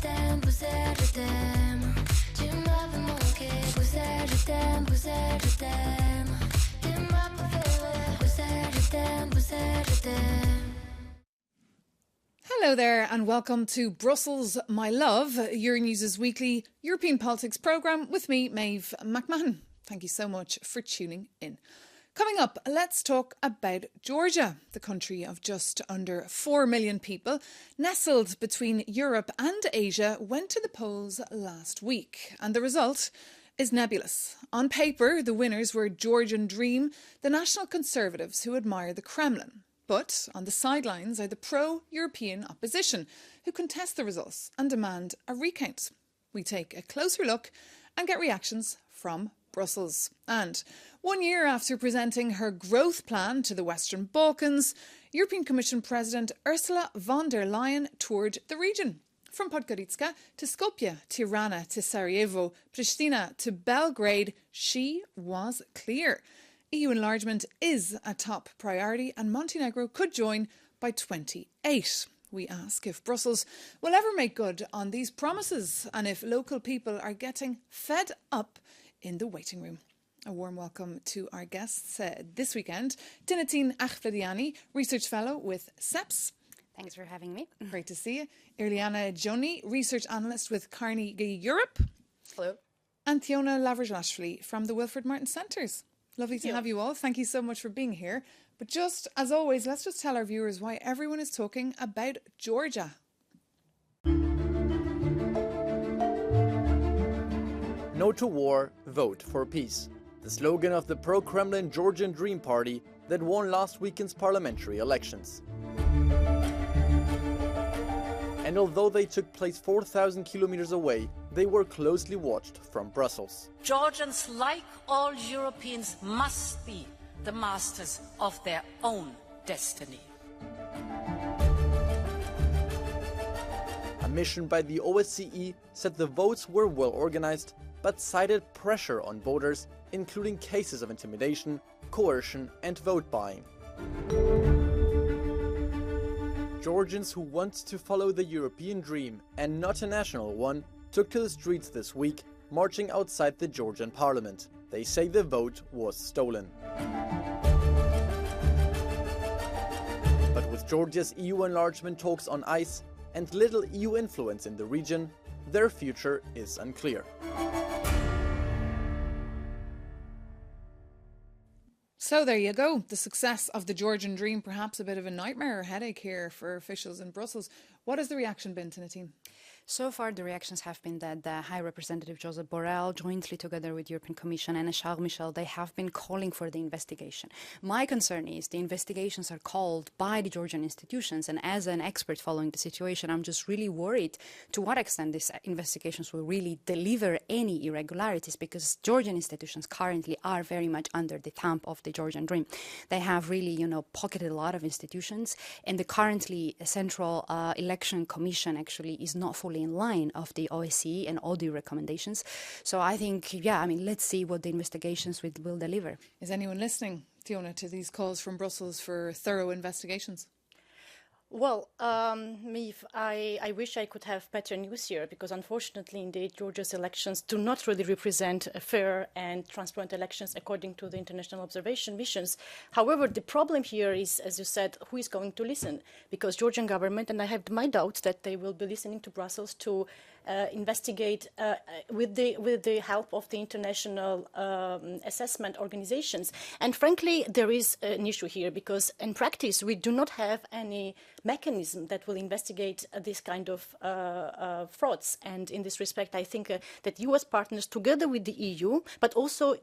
t'aime, Bruxelles, je t'aime. Tu m'as fait manquer, Bruxelles, je t'aime, Bruxelles, je t'aime. Tu m'as préféré, Bruxelles, je t'aime, Bruxelles, je t'aime. Hello there and welcome to Brussels, My Love, Euronews' weekly European politics programme with me, Maeve McMahon. Thank you so much for tuning in. Coming up, let's talk about Georgia, the country of just under 4 million people, nestled between Europe and Asia, went to the polls last week. And the result is nebulous. On paper, the winners were Georgian Dream, the National Conservatives who admire the Kremlin. But on the sidelines are the pro-European opposition, who contest the results and demand a recount. We take a closer look and get reactions from Brussels. And 1 year after presenting her growth plan to the Western Balkans, European Commission President Ursula von der Leyen toured the region. From Podgorica to Skopje, Tirana to Sarajevo, Pristina to Belgrade, she was clear. EU enlargement is a top priority and Montenegro could join by 28. We ask if Brussels will ever make good on these promises and if local people are getting fed up in the waiting room. A warm welcome to our guests this weekend. Tinatine Achvediani, Research Fellow with CEPS. Thanks for having me. Great to see you. Iliana Joni, Research Analyst with Carnegie Europe. Hello. And Tiona Lavrajashvili from the Wilfred Martin Centres. Lovely to have you all. Thank you so much for being here. But just as always, let's just tell our viewers why everyone is talking about Georgia. No to war, vote for peace. The slogan of the pro-Kremlin Georgian Dream Party that won last weekend's parliamentary elections. And although they took place 4,000 kilometers away, they were closely watched from Brussels. Georgians, like all Europeans, must be the masters of their own destiny. A mission by the OSCE said the votes were well organized, but cited pressure on voters, including cases of intimidation, coercion and vote buying. Georgians who want to follow the European dream and not a national one took to the streets this week, marching outside the Georgian parliament. They say the vote was stolen. But with Georgia's EU enlargement talks on ice and little EU influence in the region, their future is unclear. So there you go. The success of the Georgian Dream, perhaps a bit of a nightmare or headache here for officials in Brussels. What has the reaction been, Tinatine? So far, the reactions have been that the High Representative Josep Borrell, jointly together with European Commission and Charles Michel, they have been calling for the investigation. My concern is the investigations are called by the Georgian institutions, and as an expert following the situation, I'm just really worried to what extent these investigations will really deliver any irregularities, because Georgian institutions currently are very much under the thumb of the Georgian Dream. They have really, pocketed a lot of institutions, and the currently Central Election Commission actually is not fully in line of the OSCE and all the recommendations. So I think, let's see what the investigations will deliver. Is anyone listening, Tiona, to these calls from Brussels for thorough investigations? Well, Maeve, I wish I could have better news here, because unfortunately, indeed, Georgia's elections do not really represent fair and transparent elections according to the international observation missions. However, the problem here is, as you said, who is going to listen? Because Georgian government, and I have my doubts that they will be listening to Brussels to investigate with the help of the international assessment organizations. And frankly, there is an issue here, because in practice, we do not have any mechanism that will investigate this kind of frauds. And in this respect, I think that US partners, together with the EU, but also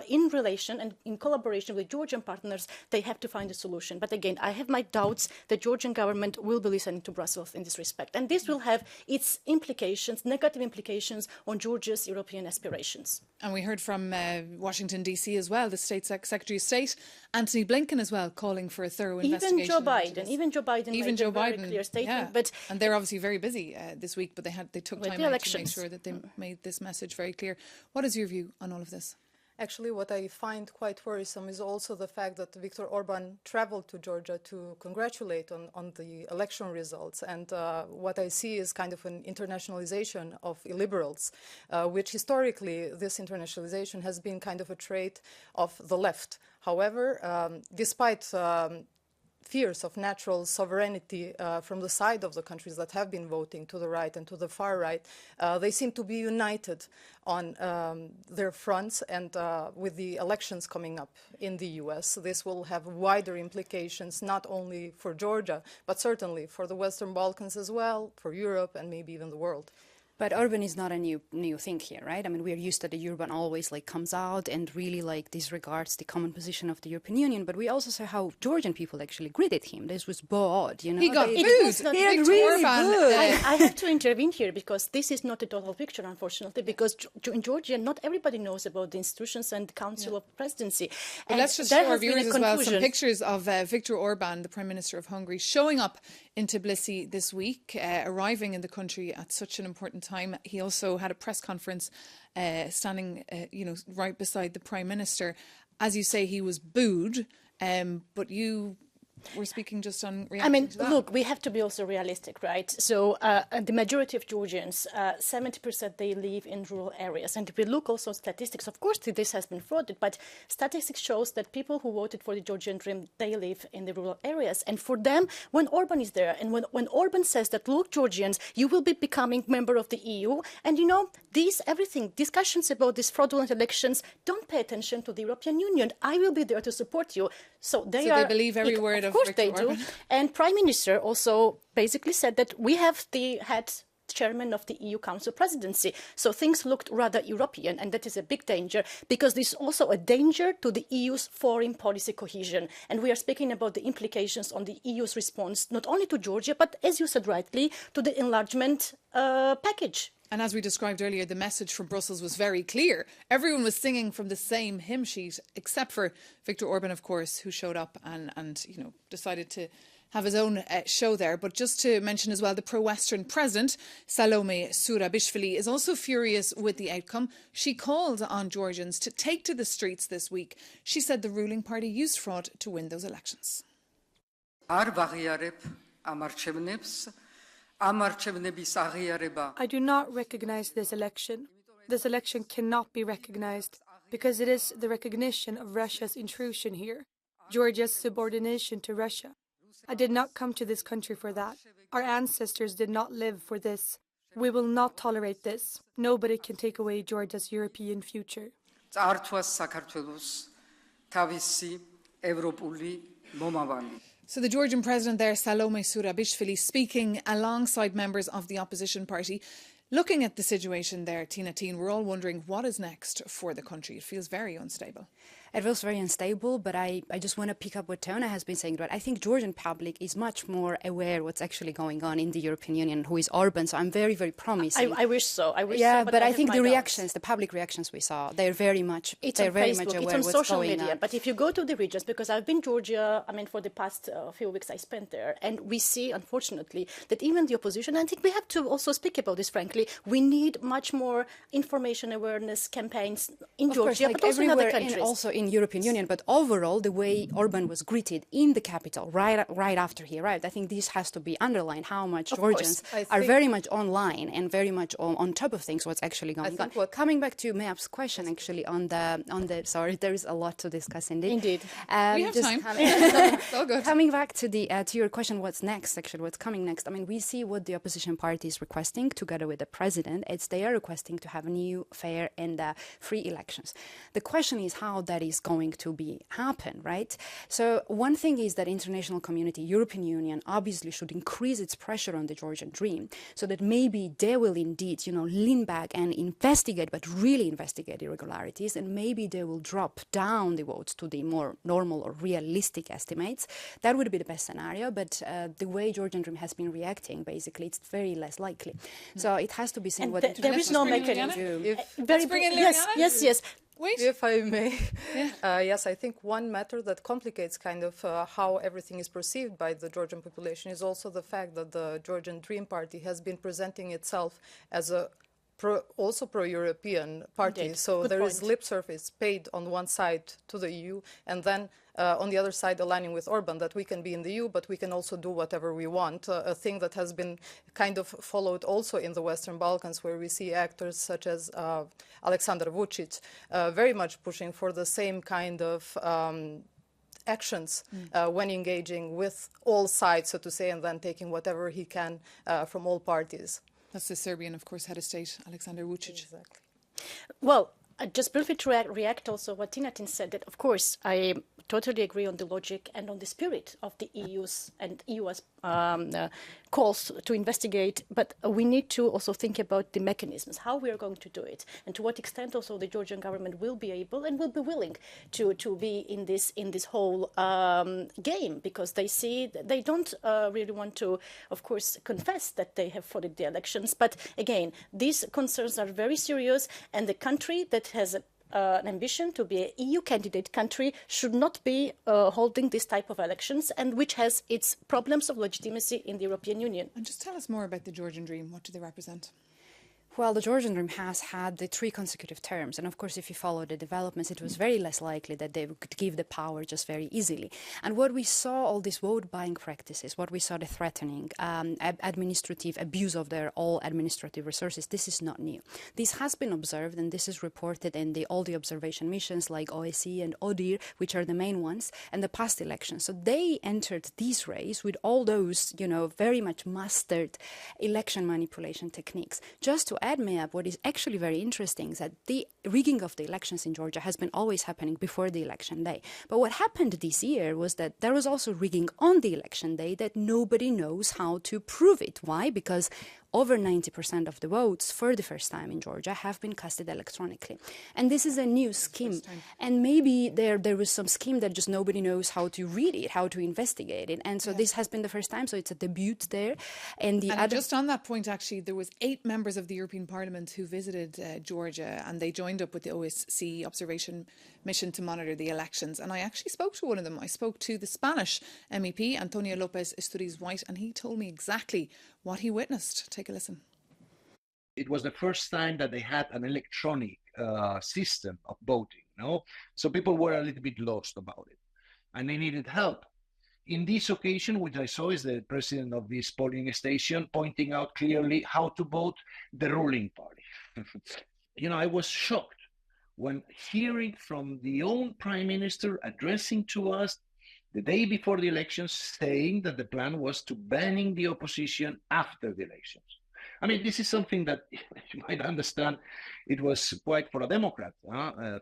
in relation and in collaboration with Georgian partners, they have to find a solution. But again, I have my doubts that Georgian government will be listening to Brussels in this respect. And this will have its implications, negative implications on Georgia's European aspirations. And we heard from Washington, D.C. as well, the State Secretary of State, Antony Blinken as well, calling for a thorough investigation. Even Joe Biden made a very clear statement. Yeah. But and they're obviously very busy this week, but they took time out to make sure that they made this message very clear. What is your view on all of this? Actually, what I find quite worrisome is also the fact that Viktor Orban traveled to Georgia to congratulate on the election results. And what I see is kind of an internationalization of illiberals, which historically this internationalization has been kind of a trait of the left. However, despite fears of natural sovereignty from the side of the countries that have been voting to the right and to the far right, they seem to be united on their fronts, and with the elections coming up in the US, this will have wider implications not only for Georgia, but certainly for the Western Balkans as well, for Europe, and maybe even the world. But Orban is not a new thing here, right? I mean, we're used to the Orban always comes out and really disregards the common position of the European Union. But we also saw how Georgian people actually greeted him. This was bored, you know. He got booed. He really booed. I have to intervene here because this is not a total picture, unfortunately, because in Georgia, not everybody knows about the institutions and the Council of Presidency. But let's just show our viewers as well some pictures of Viktor Orban, the Prime Minister of Hungary, showing up in Tbilisi this week, arriving in the country at such an important time. He also had a press conference standing, right beside the Prime Minister. As you say, he was booed, but you were speaking just on reaction to that. Look, we have to be also realistic, right? So the majority of Georgians, 70%, they live in rural areas. And if we look also at statistics, of course, this has been frauded, but statistics shows that people who voted for the Georgian Dream, they live in the rural areas. And for them, when Orban is there, and when Orban says that, look, Georgians, you will be becoming member of the EU, and you know, discussions about these fraudulent elections, don't pay attention to the European Union. I will be there to support you. So they believe every word of course Viktor they Orban. do. And Prime Minister also basically said that we have had chairman of the EU Council presidency. So things looked rather European, and that is a big danger because this is also a danger to the EU's foreign policy cohesion. And we are speaking about the implications on the EU's response, not only to Georgia, but as you said rightly, to the enlargement package. And as we described earlier, the message from Brussels was very clear. Everyone was singing from the same hymn sheet, except for Viktor Orban, of course, who showed up and decided to have his own show there. But just to mention as well, the pro-Western president, Salome Zurabishvili, is also furious with the outcome. She called on Georgians to take to the streets this week. She said the ruling party used fraud to win those elections. I do not recognize this election. This election cannot be recognized because it is the recognition of Russia's intrusion here, Georgia's subordination to Russia. I did not come to this country for that. Our ancestors did not live for this. We will not tolerate this. Nobody can take away Georgia's European future. So the Georgian president there, Salome Zurabishvili, speaking alongside members of the opposition party. Looking at the situation there, Tina Teen, we're all wondering what is next for the country. It feels very unstable. It feels very unstable, but I just want to pick up what Tona has been saying. Right? I think Georgian public is much more aware what's actually going on in the European Union, who is Orban. So I'm very, very promising. I wish so. But I think the reactions, the public reactions we saw, they're very much aware it's on social what's going media. on. But if you go to the regions, because I've been Georgia, for the past few weeks I spent there, and we see, unfortunately, that even the opposition, I think we have to also speak about this, frankly, we need much more information awareness campaigns in Georgia, but also in other countries. And also in European Union, but overall, the way Orban was greeted in the capital right after he arrived, I think this has to be underlined, how much Georgians are very much online and very much on top of things, what's actually going on. Coming back to Meap's question, actually, on the sorry, there is a lot to discuss indeed. We have time. It's all good. Coming back to your question, what's next, actually, what's coming next? We see what the opposition party is requesting together with the president. They are requesting to have new, fair and free elections. The question is how that is going to happen, right? So one thing is that international community, European Union, obviously should increase its pressure on the Georgian Dream so that maybe they will indeed, lean back and investigate, but really investigate irregularities, and maybe they will drop down the votes to the more normal or realistic estimates. That would be the best scenario, but the way Georgian Dream has been reacting, basically, it's very less likely. So it has to be seen what there is no mechanism. Yes. Wait. If I may, yes, I think one matter that complicates kind of how everything is perceived by the Georgian population is also the fact that the Georgian Dream Party has been presenting itself as a also pro-European party. Indeed. So Good there is point. lip service paid on one side to the EU, and then on the other side aligning with Orban that we can be in the EU, but we can also do whatever we want, a thing that has been kind of followed also in the Western Balkans, where we see actors such as Aleksandar Vučić very much pushing for the same kind of actions when engaging with all sides, so to say, and then taking whatever he can from all parties. That's the Serbian, of course, head of state, Aleksandar Vučić. Exactly. Well, just briefly to react also what Tinatin said, that of course I totally agree on the logic and on the spirit of the EU's and EU's calls to investigate, but we need to also think about the mechanisms, how we are going to do it, and to what extent also the Georgian government will be able and will be willing to be in this whole game, because they don't really want to, of course, confess that they have frauded the elections. But again, these concerns are very serious, and the country that has an ambition to be an EU candidate country should not be holding this type of elections, and which has its problems of legitimacy in the European Union. And just tell us more about the Georgian Dream. What do they represent? Well, the Georgian Dream has had the 3 consecutive terms. And of course, if you follow the developments, it was very less likely that they could give the power just very easily. And what we saw, all these vote buying practices, what we saw, the threatening, administrative abuse of their all administrative resources, this is not new. This has been observed, and this is reported in all the observation missions like OSCE and ODIHR, which are the main ones, and the past elections. So they entered this race with all those, very much mastered election manipulation techniques. Just to add, Mayab, what is actually very interesting is that the rigging of the elections in Georgia has been always happening before the election day. But what happened this year was that there was also rigging on the election day that nobody knows how to prove it. Why? Because over 90% of the votes for the first time in Georgia have been casted electronically. And this is a new scheme. And maybe there was some scheme that just nobody knows how to read it, how to investigate it. And so this has been the first time, so it's a debut there. And just on that point, actually, there was 8 members of the European Parliament who visited Georgia, and they joined up with the OSCE observation mission to monitor the elections. And I actually spoke to one of them. I spoke to the Spanish MEP, Antonio López Istúriz White, and he told me exactly what he witnessed. Take a listen. It was the first time that they had an electronic system of voting, So people were a little bit lost about it, and they needed help. In this occasion, what I saw is the president of this polling station pointing out clearly how to vote the ruling party. I was shocked when hearing from the own prime minister addressing to us the day before the elections, saying that the plan was to banning the opposition after the elections. I mean, this is something that you might understand. It was quite for a Democrat.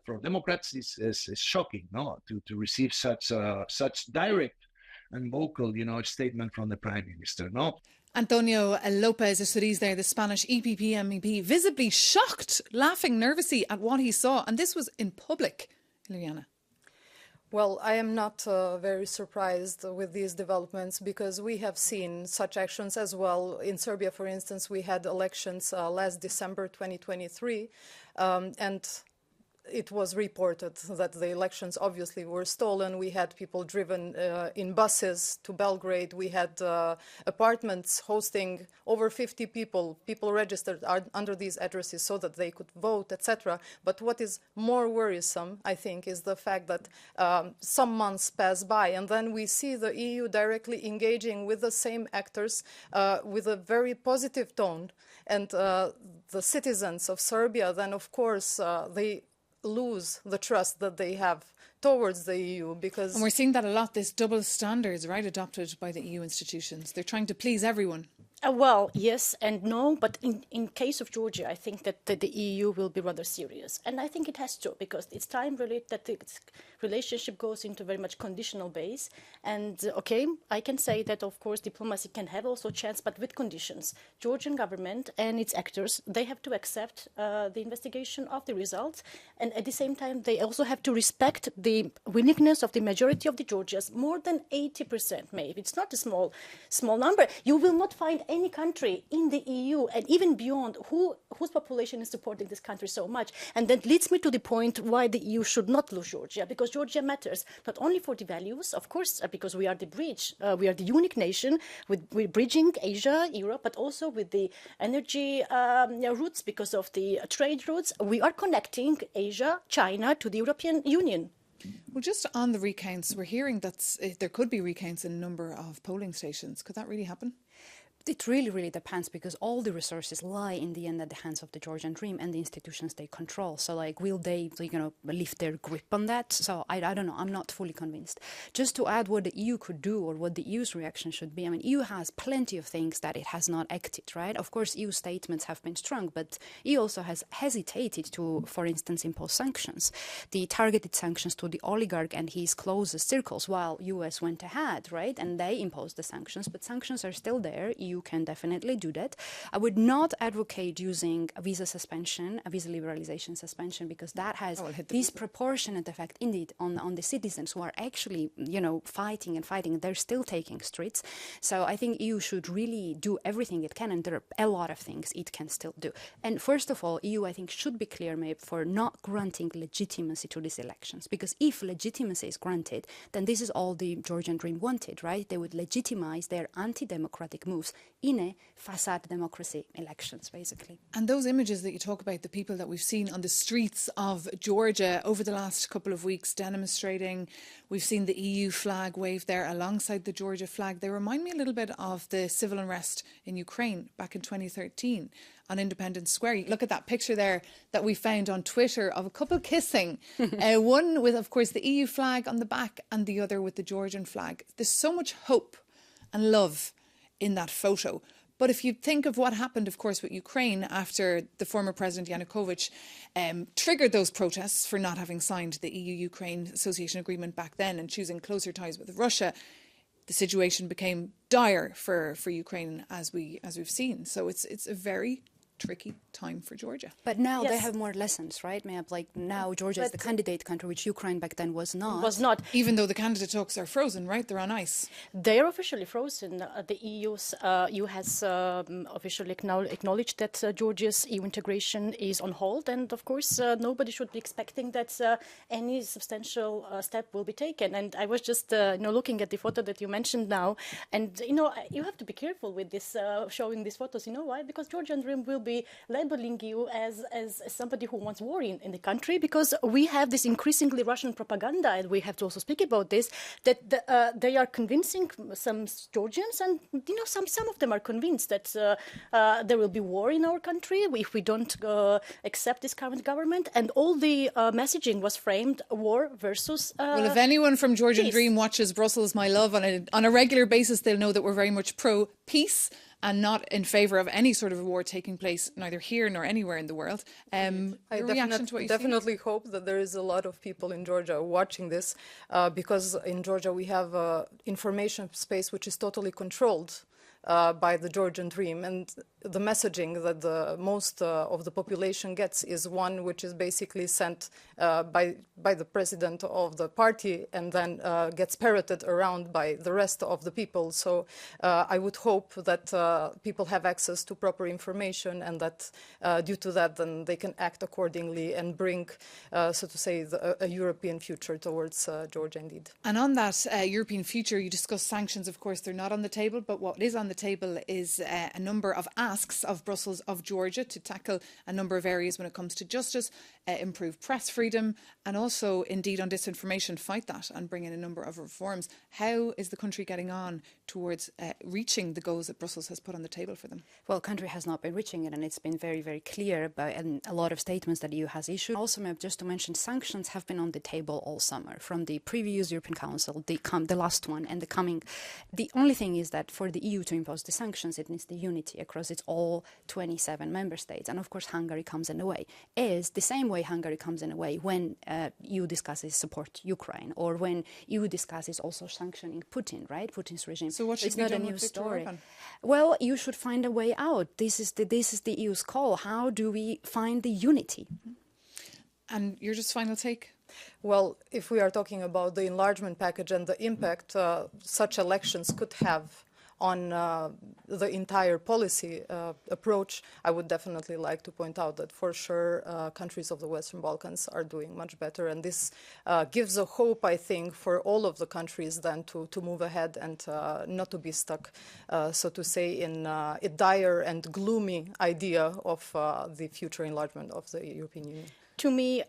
For Democrats, it's shocking, to receive such direct and vocal, statement from the prime minister, Antonio López Istúriz there, the Spanish EPP MEP, visibly shocked, laughing nervously at what he saw. And this was in public. Liliana. Well, I am not very surprised with these developments, because we have seen such actions as well. In Serbia, for instance, we had elections last December 2023, and it was reported that the elections obviously were stolen. We had people driven in buses to Belgrade. We had apartments hosting over 50 people registered under these addresses so that they could vote, etc. But what is more worrisome, I think, is the fact that some months pass by, and then we see the EU directly engaging with the same actors with a very positive tone. And the citizens of Serbia then, of course, they lose the trust that they have towards the EU, because... And we're seeing that a lot, this double standards, right, adopted by the EU institutions. They're trying to please everyone. Well, yes and no, but in case of Georgia, I think that the EU will be rather serious. And I think it has to, because it's time really that the relationship goes into very much conditional base. And, okay, I can say that, of course, diplomacy can have also a chance, but with conditions. Georgian government and its actors, they have to accept the investigation of the results. And at the same time, they also have to respect the willingness of the majority of the Georgians, more than 80%, maybe. It's not a small number. You will not find any country in the EU and even beyond whose population is supporting this country so much. And that leads me to the point why the EU should not lose Georgia, because Georgia matters not only for the values, of course, because we are the bridge, we are the unique nation we're bridging Asia, Europe, but also with the energy routes, because of the trade routes. We are connecting Asia, China to the European Union. Well, just on the recounts, we're hearing that there could be recounts in a number of polling stations. Could that really happen? It really, really depends, because all the resources lie in the end at the hands of the Georgian Dream and the institutions they control. So, like, will they, lift their grip on that? So I don't know. I'm not fully convinced. Just to add what the EU could do, or what the EU's reaction should be. I mean, EU has plenty of things that it has not acted, right? Of course, EU statements have been strong, but EU also has hesitated to, for instance, impose sanctions. The targeted sanctions to the oligarch and his closest circles, while US went ahead, right? And they imposed the sanctions, but sanctions are still there. EU can definitely do that. I would not advocate using a visa suspension, a visa liberalization suspension, because that has disproportionate effect indeed on the citizens who are actually, fighting and fighting. They're still taking streets. So I think EU should really do everything it can, and there are a lot of things it can still do. And first of all, EU, I think, should be clear, maybe, for not granting legitimacy to these elections, because if legitimacy is granted, then this is all the Georgian Dream wanted, right? They would legitimize their anti-democratic moves in a facade democracy elections, basically. And those images that you talk about, the people that we've seen on the streets of Georgia over the last couple of weeks demonstrating, we've seen the EU flag waved there alongside the Georgia flag. They remind me a little bit of the civil unrest in Ukraine back in 2013 on Independence Square. You look at that picture there that we found on Twitter of a couple kissing, one with, of course, the EU flag on the back and the other with the Georgian flag. There's so much hope and love in that photo. But if you think of what happened, of course, with Ukraine after the former President Yanukovych triggered those protests for not having signed the EU-Ukraine Association Agreement back then and choosing closer ties with Russia, the situation became dire for Ukraine, as we've seen. So it's a very tricky time for Georgia. But now they have more lessons, right? Like now Georgia is the candidate country, which Ukraine back then was not. Even though the candidate talks are frozen, right? They're on ice. They are officially frozen. The EU has officially acknowledged that Georgia's EU integration is on hold. And of course, nobody should be expecting that any substantial step will be taken. And I was just looking at the photo that you mentioned now. And, you have to be careful with this, showing these photos. You know why? Because Georgian Dream will be labeling you as somebody who wants war in the country, because we have this increasingly Russian propaganda, and we have to also speak about this, that they are convincing some Georgians, and some of them are convinced that there will be war in our country if we don't accept this current government, and all the messaging was framed war versus well, if anyone from Georgian peace. Dream watches Brussels My Love on a regular basis, they'll know that we're very much pro-peace and not in favour of any sort of a war taking place, neither here nor anywhere in the world. I definitely hope that there is a lot of people in Georgia watching this, because in Georgia we have information space which is totally controlled by the Georgian Dream, and the messaging that the most of the population gets is one which is basically sent by the president of the party and then gets parroted around by the rest of the people. So I would hope that people have access to proper information, and that due to that then they can act accordingly and bring, so to say, a European future towards Georgia indeed. And on that European future, you discuss sanctions. Of course, they're not on the table, but what is on the table is a number of asks of Brussels of Georgia to tackle a number of areas when it comes to justice, improve press freedom, and also indeed on disinformation, fight that and bring in a number of reforms. How is the country getting on towards reaching the goals that Brussels has put on the table for them? Well, the country has not been reaching it, and it's been very, very clear and a lot of statements that the EU has issued. Also, just to mention, sanctions have been on the table all summer, from the previous European Council, the last one, and the coming. The only thing is that for the EU to impose the sanctions, it needs the unity across its all 27 member states. And of course, Hungary comes in the way. Is the same way Hungary comes in the way when EU discusses support Ukraine, or when EU discusses also sanctioning Putin, right? Putin's regime. So what should it's be not done a new with Viktor story. Orban? Well, you should find a way out. This is the EU's call. How do we find the unity? And your just final take? Well, if we are talking about the enlargement package and the impact such elections could have on the entire policy approach, I would definitely like to point out that for sure countries of the Western Balkans are doing much better, and this gives a hope, I think, for all of the countries then to move ahead and not to be stuck, so to say, in a dire and gloomy idea of the future enlargement of the European Union. To me,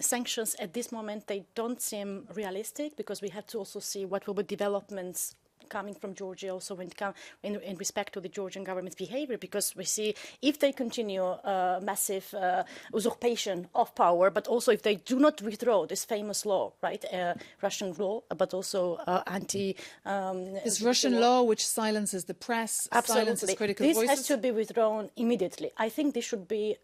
sanctions at this moment, they don't seem realistic, because we have to also see what will be developments coming from Georgia also in respect to the Georgian government's behavior, because we see if they continue massive usurpation of power, but also if they do not withdraw this famous law, right, Russian law, but also this Russian law which silences the press, silences critical voices. This has to be withdrawn immediately. I think this should be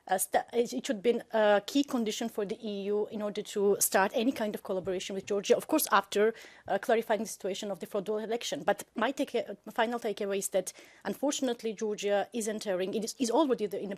it should be a key condition for the EU in order to start any kind of collaboration with Georgia, of course, after clarifying the situation of the fraudulent election. But my final takeaway is that, unfortunately, Georgia is entering, is already in a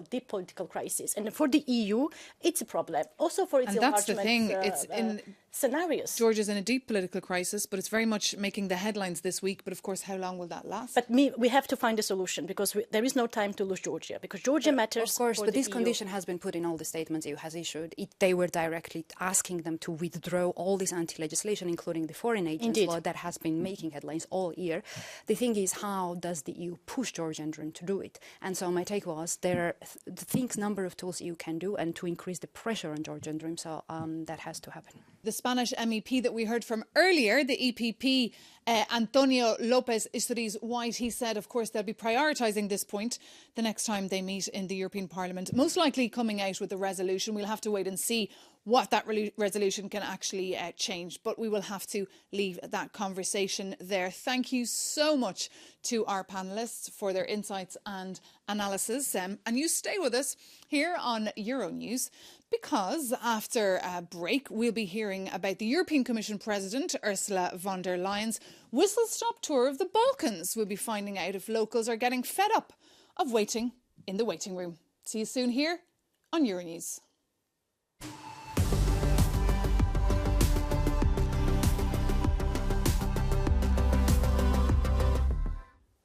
deep political crisis. And for the EU, it's a problem. Also for its enlargement that's the thing. It's in scenarios. Georgia's in a deep political crisis, but it's very much making the headlines this week. But of course, how long will that last? But we have to find a solution, because there is no time to lose Georgia, because Georgia matters. Of course, but this EU. condition has been put in all the statements EU has issued. They were directly asking them to withdraw all this anti-legislation, including the foreign agents law that has been making headlines all year. The thing is, how does the EU push Georgian dream to do it? And so my take was there are number of tools EU can do, and to increase the pressure on Georgian dream. So that has to happen. The Spanish MEP that we heard from earlier, the EPP, Antonio López Isturiz White, he said, of course, they'll be prioritising this point the next time they meet in the European Parliament, most likely coming out with a resolution. We'll have to wait and see what that resolution can actually change, but we will have to leave that conversation there. Thank you so much to our panellists for their insights and analysis. And you stay with us here on Euronews, because after a break, we'll be hearing about the European Commission President, Ursula von der Leyen's whistle-stop tour of the Balkans. We'll be finding out if locals are getting fed up of waiting in the waiting room. See you soon here on Euronews.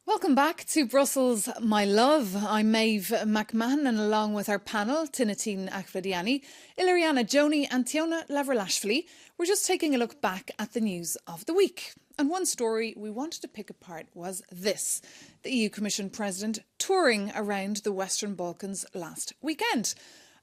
Welcome back to Brussels, my love. I'm Maeve McMahon, and along with our panel, Tinatine Akhvediani, Ilariana Joni and Tiona Lavrelashvili, we're just taking a look back at the news of the week. And one story we wanted to pick apart was this: the EU Commission President touring around the Western Balkans last weekend.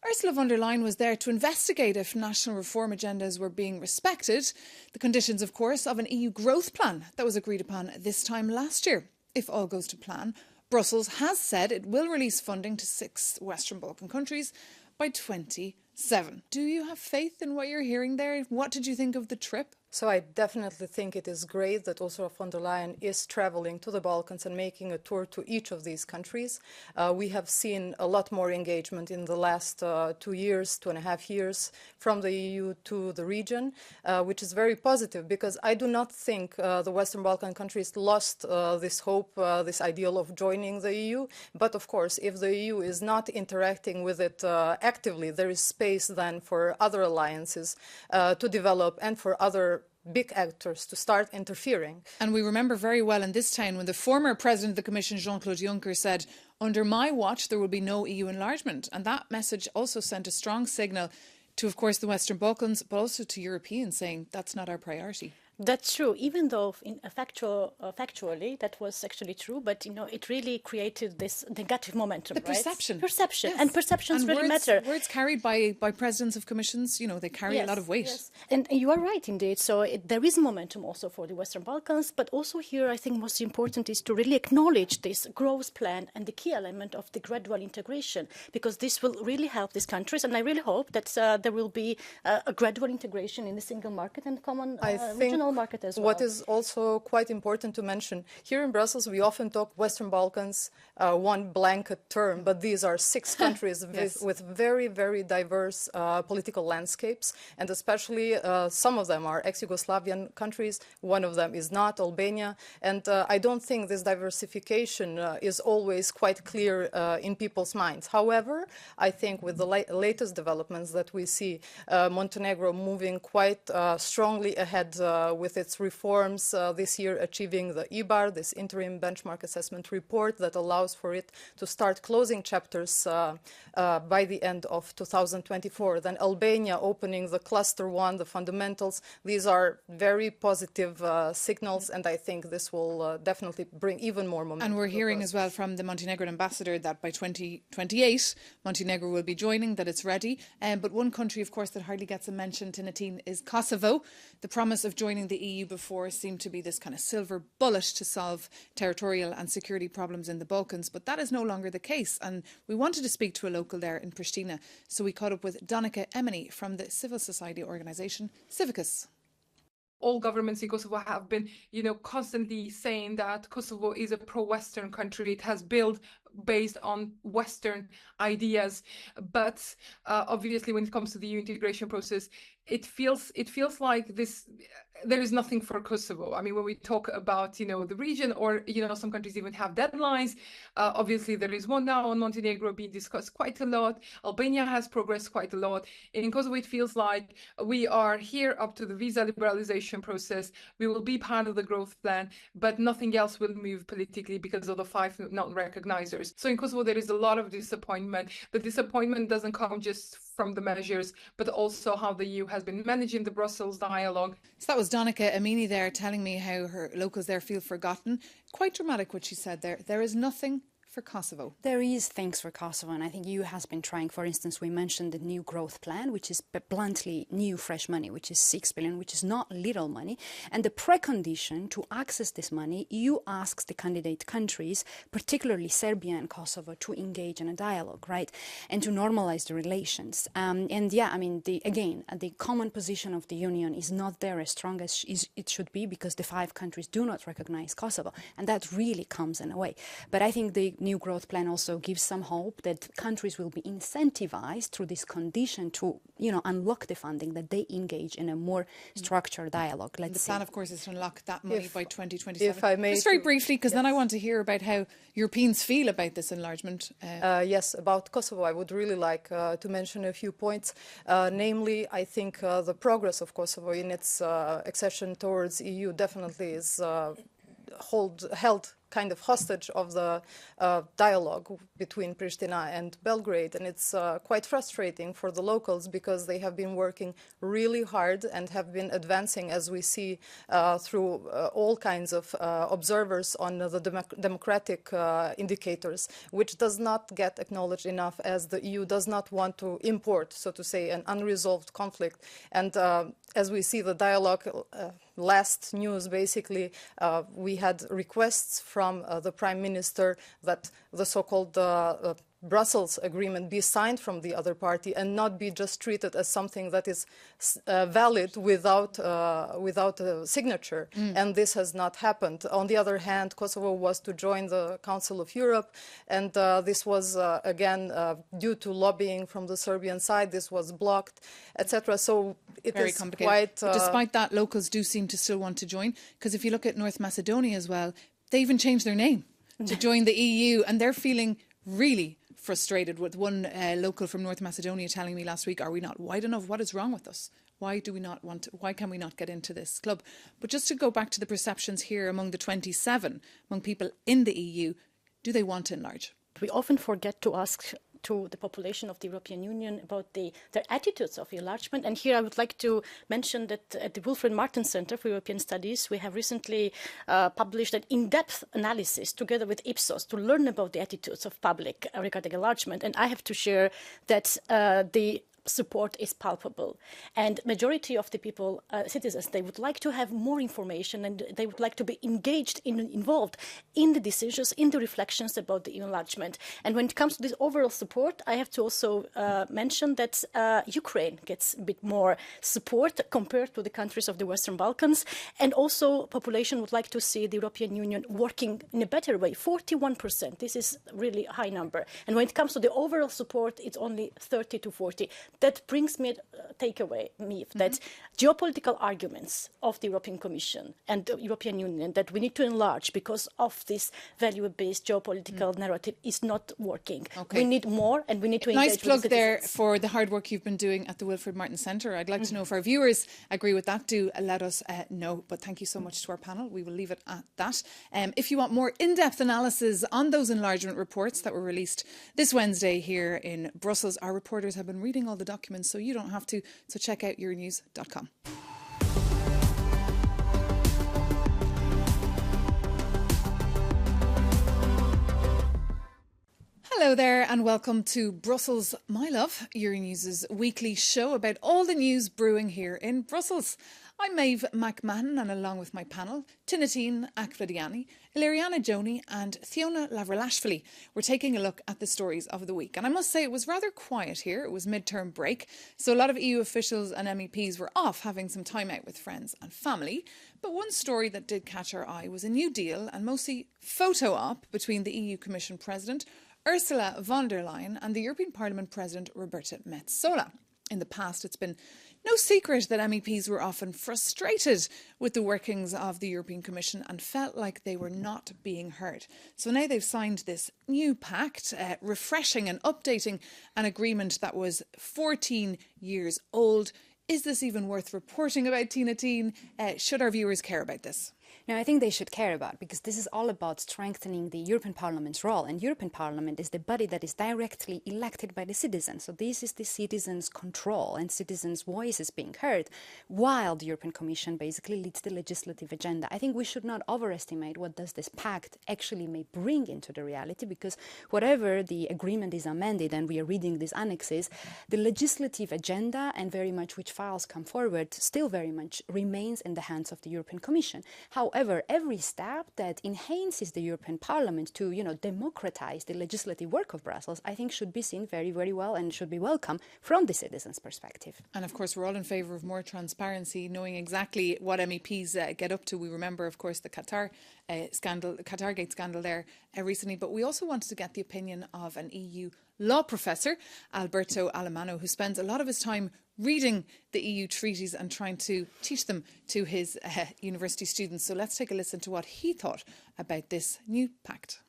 Ursula von der Leyen was there to investigate if national reform agendas were being respected, the conditions, of course, of an EU growth plan that was agreed upon this time last year. If all goes to plan, Brussels has said it will release funding to 6 Western Balkan countries by 2027. Do you have faith in what you're hearing there? What did you think of the trip? So I definitely think it is great that Ursula von der Leyen is traveling to the Balkans and making a tour to each of these countries. We have seen a lot more engagement in the last 2.5 years from the EU to the region, which is very positive, because I do not think the Western Balkan countries lost this hope, this ideal of joining the EU. But of course, if the EU is not interacting with it actively, there is space then for other alliances to develop and for other big actors to start interfering. And we remember very well in this town when the former President of the Commission, Jean-Claude Juncker, said, under my watch, there will be no EU enlargement. And that message also sent a strong signal to, of course, the Western Balkans, but also to Europeans, saying that's not our priority. That's true, even though factually that was actually true, but it really created this negative momentum. The perception. Right? Perception. Yes. And perceptions really matter. Words carried by presidents of commissions, they carry a lot of weight. Yes. And you are right, indeed. So there is momentum also for the Western Balkans, but also here I think most important is to really acknowledge this growth plan and the key element of the gradual integration, because this will really help these countries. And I really hope that there will be a gradual integration in the single market and common regional market as well. What is also quite important to mention, here in Brussels we often talk Western Balkans, one blanket term, but these are 6 countries with very, very diverse political landscapes, and especially some of them are ex-Yugoslavian countries, one of them is not, Albania, and I don't think this diversification is always quite clear in people's minds. However, I think with the latest developments that we see, Montenegro moving quite strongly ahead with its reforms this year achieving the IBAR, this interim benchmark assessment report that allows for it to start closing chapters by the end of 2024. Then Albania opening the cluster 1, the fundamentals. These are very positive signals, and I think this will definitely bring even more momentum. And we're hearing as well from the Montenegrin ambassador that by 2028 Montenegro will be joining, that it's ready. But one country, of course, that hardly gets a mention, Tinatine, is Kosovo. The promise of joining the EU before seemed to be this kind of silver bullet to solve territorial and security problems in the Balkans, but that is no longer the case. And we wanted to speak to a local there in Pristina, so we caught up with Donica Emini from the civil society organisation Civicus. All governments in Kosovo have been, constantly saying that Kosovo is a pro-Western country. It has built based on Western ideas. But obviously, when it comes to the EU integration process, it feels like this. There is nothing for Kosovo. I mean, when we talk about, the region, or, some countries even have deadlines. Obviously, there is one now on Montenegro being discussed quite a lot. Albania has progressed quite a lot. In Kosovo, it feels like we are here up to the visa liberalization process. We will be part of the growth plan, but nothing else will move politically because of the 5 non-recognizers. So in Kosovo, there is a lot of disappointment. The disappointment doesn't come just from the measures, but also how the EU has been managing the Brussels dialogue. So that was Donica Emini there telling me how her locals there feel forgotten. Quite dramatic what she said there. There is nothing for Kosovo. There is things for Kosovo, and I think EU has been trying. For instance, we mentioned the new growth plan, which is bluntly new fresh money, which is 6 billion, which is not little money. And the precondition to access this money, EU asks the candidate countries, particularly Serbia and Kosovo, to engage in a dialogue, right, and to normalize the relations. The common position of the Union is not there as strong as it should be, because the 5 countries do not recognize Kosovo, and that really comes in a way. But I think the new growth plan also gives some hope that countries will be incentivized through this condition to, unlock the funding, that they engage in a more structured dialogue. The plan, of course, is to unlock that money by 2027. If I may, just very briefly, because then I want to hear about how Europeans feel about this enlargement. Yes, about Kosovo, I would really like to mention a few points. Namely, I think the progress of Kosovo in its accession towards EU definitely is held kind of hostage of the dialogue between Pristina and Belgrade. And it's quite frustrating for the locals, because they have been working really hard and have been advancing, as we see through all kinds of observers on the democratic indicators, which does not get acknowledged enough, as the EU does not want to import, so to say, an unresolved conflict. And as we see the dialogue, last news, basically, we had requests from the Prime Minister that the so-called Brussels agreement be signed from the other party and not be just treated as something that is valid without a signature. And this has not happened. On the other hand, Kosovo was to join the Council of Europe, and this was, again, due to lobbying from the Serbian side, this was blocked, etc. So it very is complicated. Quite... But despite that, locals do seem to still want to join, because if you look at North Macedonia as well, they even changed their name to join the EU, and they're feeling really frustrated, with one local from North Macedonia telling me last week, are we not wide enough? What is wrong with us? Why can we not get into this club? But just to go back to the perceptions here among the 27, among people in the EU, do they want to enlarge? We often forget to ask to the population of the European Union about their attitudes of enlargement. And here I would like to mention that at the Wilfred Martin Center for European Studies, we have recently published an in-depth analysis together with Ipsos to learn about the attitudes of public regarding enlargement. And I have to share that the support is palpable, and majority of the people, citizens, they would like to have more information, and they would like to be involved in the decisions, in the reflections about the enlargement. And when it comes to this overall support, I have to also mention that Ukraine gets a bit more support compared to the countries of the Western Balkans, and also population would like to see the European Union working in a better way. 41%, this is really a high number. And when it comes to the overall support, it's only 30 to 40. that brings me a takeaway, that geopolitical arguments of the European Commission and the European Union that we need to enlarge because of this value-based geopolitical narrative is not working. Okay. We need more, and we need to engage Nice plug with the there citizens. for the hard work you've been doing at the Wilfred Martin Centre. I'd like to know if our viewers agree with that. Do let us know. But thank you so much to our panel. We will leave it at that. If you want more in-depth analysis on those enlargement reports that were released this Wednesday here in Brussels, our reporters have been reading all the documents, so you don't have to. So check out yournews.com. Hello there and welcome to Brussels, my love, Euronews' weekly show about all the news brewing here in Brussels. I'm Maeve McMahon and along with my panel, Tinatine Akvadiani, Illyriana Joni and Fiona Lavrelashvili, we're taking a look at the stories of the week. And I must say it was rather quiet here. It was midterm break, so a lot of EU officials and MEPs were off having some time out with friends and family. But one story that did catch our eye was a new deal and mostly photo op between the EU Commission President Ursula von der Leyen and the European Parliament President Roberta Metsola. In the past, it's been no secret that MEPs were often frustrated with the workings of the European Commission and felt like they were not being heard. So now they've signed this new pact, refreshing and updating an agreement that was 14 years old. Is this even worth reporting about, Tinatine? Should our viewers care about this? No, I think they should care about, because this is all about strengthening the European Parliament's role. And European Parliament is the body that is directly elected by the citizens. So this is the citizens' control and citizens' voices being heard, while the European Commission basically leads the legislative agenda. I think we should not overestimate what does this pact actually may bring into the reality, because whatever the agreement is amended, and we are reading these annexes, the legislative agenda and very much which files come forward still very much remains in the hands of the European Commission. However, every step that enhances the European Parliament to, democratize the legislative work of Brussels, I think should be seen very, very well and should be welcome from the citizens' perspective. And of course, we're all in favour of more transparency, knowing exactly what MEPs get up to. We remember, of course, the Qatargate scandal there recently, but we also wanted to get the opinion of an EU law professor, Alberto Alemano, who spends a lot of his time reading the EU treaties and trying to teach them to his university students. So let's take a listen to what he thought about this new pact.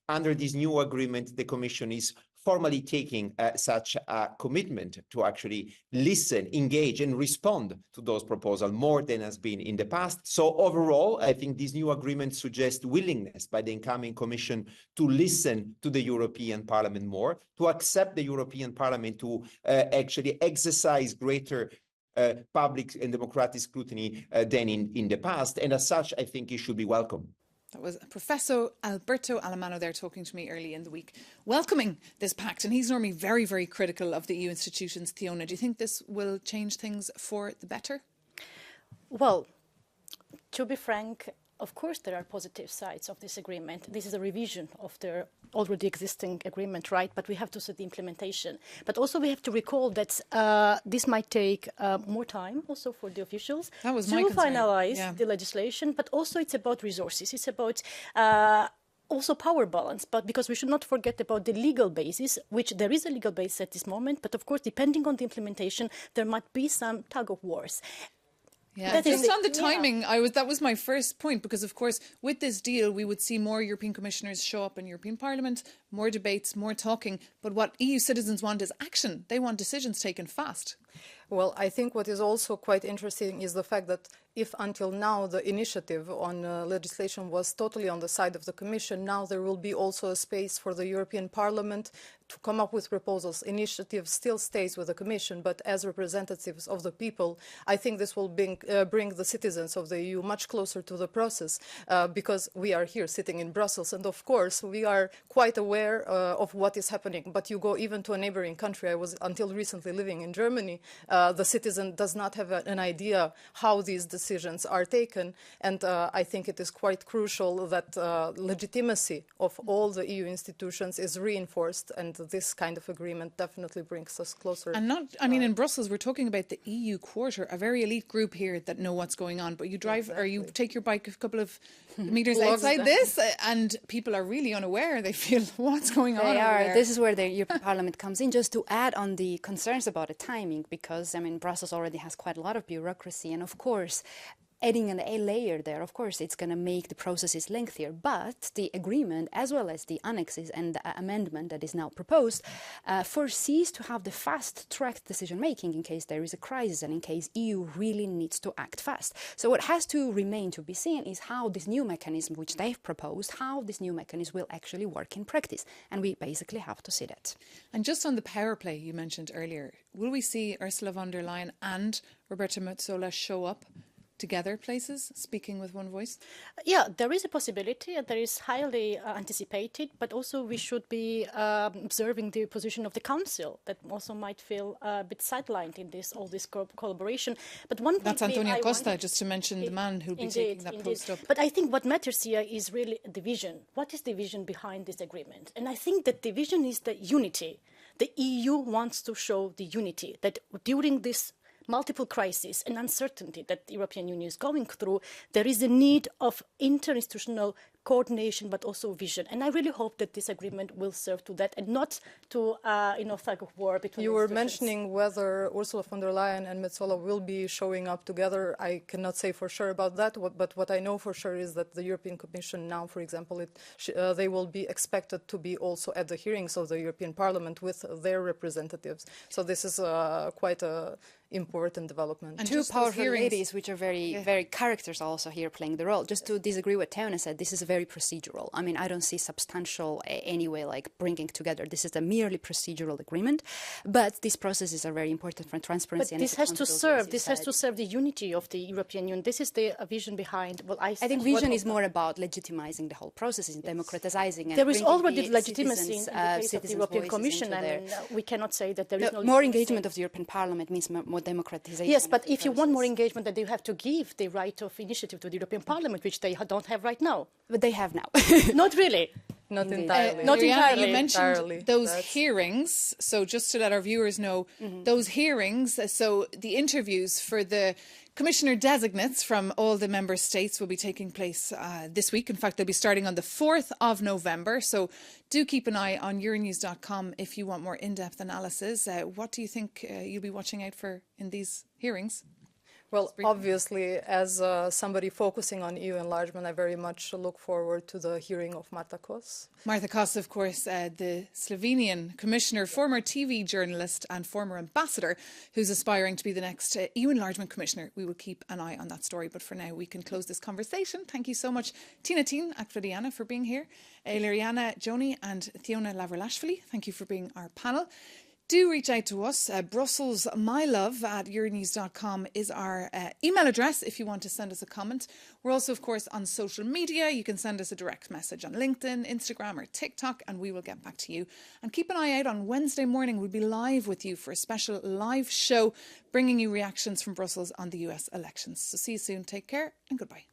Under this new agreement, the Commission is formally taking such a commitment to actually listen, engage and respond to those proposals more than has been in the past. So overall, I think this new agreement suggests willingness by the incoming Commission to listen to the European Parliament more, to accept the European Parliament to actually exercise greater public and democratic scrutiny than in the past. And as such, I think it should be welcome. That was Professor Alberto Alemano there talking to me early in the week, welcoming this pact. And he's normally very, very critical of the EU institutions. Fiona, do you think this will change things for the better? Well, to be frank, of course there are positive sides of this agreement. This is a revision of the already existing agreement, right? But we have to see the implementation. But also we have to recall that this might take more time also for the officials to finalize the legislation. But also it's about resources. It's about also power balance, but because we should not forget about the legal basis, which there is a legal basis at this moment. But of course, depending on the implementation, there might be some tug of wars. Yeah, just on the timing, that was my first point, because of course with this deal we would see more European commissioners show up in European Parliament, more debates, more talking, but what EU citizens want is action. They want decisions taken fast. Well, I think what is also quite interesting is the fact that if until now the initiative on legislation was totally on the side of the Commission, now there will be also a space for the European Parliament to come up with proposals. Initiative still stays with the Commission, but as representatives of the people, I think this will bring the citizens of the EU much closer to the process, because we are here sitting in Brussels, and of course we are quite aware of what is happening. But you go even to a neighboring country. I was until recently living in Germany. the citizen does not have an idea how these decisions are taken. And I think it is quite crucial that legitimacy of all the EU institutions is reinforced, and this kind of agreement definitely brings us closer. And not, I mean, in Brussels, we're talking about the EU Quarter, a very elite group here that know what's going on. But you drive or you take your bike a couple of meters outside this, and people are really unaware. They feel what's going on. They are. There. This is where the European Parliament comes in, just to add on the concerns about the timing, because I mean Brussels already has quite a lot of bureaucracy, and of course, adding a layer there, of course, it's going to make the processes lengthier. But the agreement, as well as the annexes and the amendment that is now proposed, foresees to have the fast-track decision-making in case there is a crisis and in case EU really needs to act fast. So what has to remain to be seen is how this new mechanism, which they've proposed, how this new mechanism will actually work in practice. And we basically have to see that. And just on the power play you mentioned earlier, will we see Ursula von der Leyen and Roberta Metsola show up together places, speaking with one voice? Yeah, there is a possibility, and there is highly anticipated, but also we should be observing the position of the Council that also might feel a bit sidelined in all this collaboration. But one That's Antonio Costa, just to mention the man who'll be taking that post up. But I think what matters here is really the vision. What is the vision behind this agreement? And I think that the vision is the unity. The EU wants to show the unity, that during this multiple crises and uncertainty that the European Union is going through, there is a need of interinstitutional coordination, but also vision. And I really hope that this agreement will serve to that and not to, tug of war between You were mentioning whether Ursula von der Leyen and Metsola will be showing up together. I cannot say for sure about that, but what I know for sure is that the European Commission now, for example, they will be expected to be also at the hearings of the European Parliament with their representatives. So this is quite a important development. And two powerful ladies, which are very characters also here playing the role. Just to disagree with Teona said, this is very procedural. I mean, I don't see substantial anyway, like bringing together. This is a merely procedural agreement, but these processes are very important for transparency. But this has to serve. This has to serve the unity of the European Union. This is the vision behind. Well, I think vision is more about legitimizing the whole process and democratizing. And there is already legitimacy in the case of the European Commission. I mean, we cannot say that there is no more engagement of the European Parliament means more democratization. Yes, but if you want more engagement, then you have to give the right of initiative to the European Parliament, which they don't have right now. But they have now. Not really. Not entirely. Not entirely. You mentioned those hearings. So just to let our viewers know, those hearings, so the interviews for the Commissioner designates from all the member states will be taking place this week. In fact, they'll be starting on the 4th of November. So do keep an eye on Euronews.com if you want more in-depth analysis. What do you think you'll be watching out for in these hearings? Well, obviously, as somebody focusing on EU enlargement, I very much look forward to the hearing of Marta Kos. Marta Kos, of course, the Slovenian commissioner, former TV journalist and former ambassador, who's aspiring to be the next EU enlargement commissioner. We will keep an eye on that story. But for now, we can close this conversation. Thank you so much, Tina Teen Akvadiana, for being here, Ilariana Joni and Theona Lavrelashvili. Thank you for being our panel. Do reach out to us. brusselsmylove@euronews.com is our email address if you want to send us a comment. We're also, of course, on social media. You can send us a direct message on LinkedIn, Instagram or TikTok, and we will get back to you. And keep an eye out on Wednesday morning. We'll be live with you for a special live show, bringing you reactions from Brussels on the US elections. So see you soon. Take care and goodbye.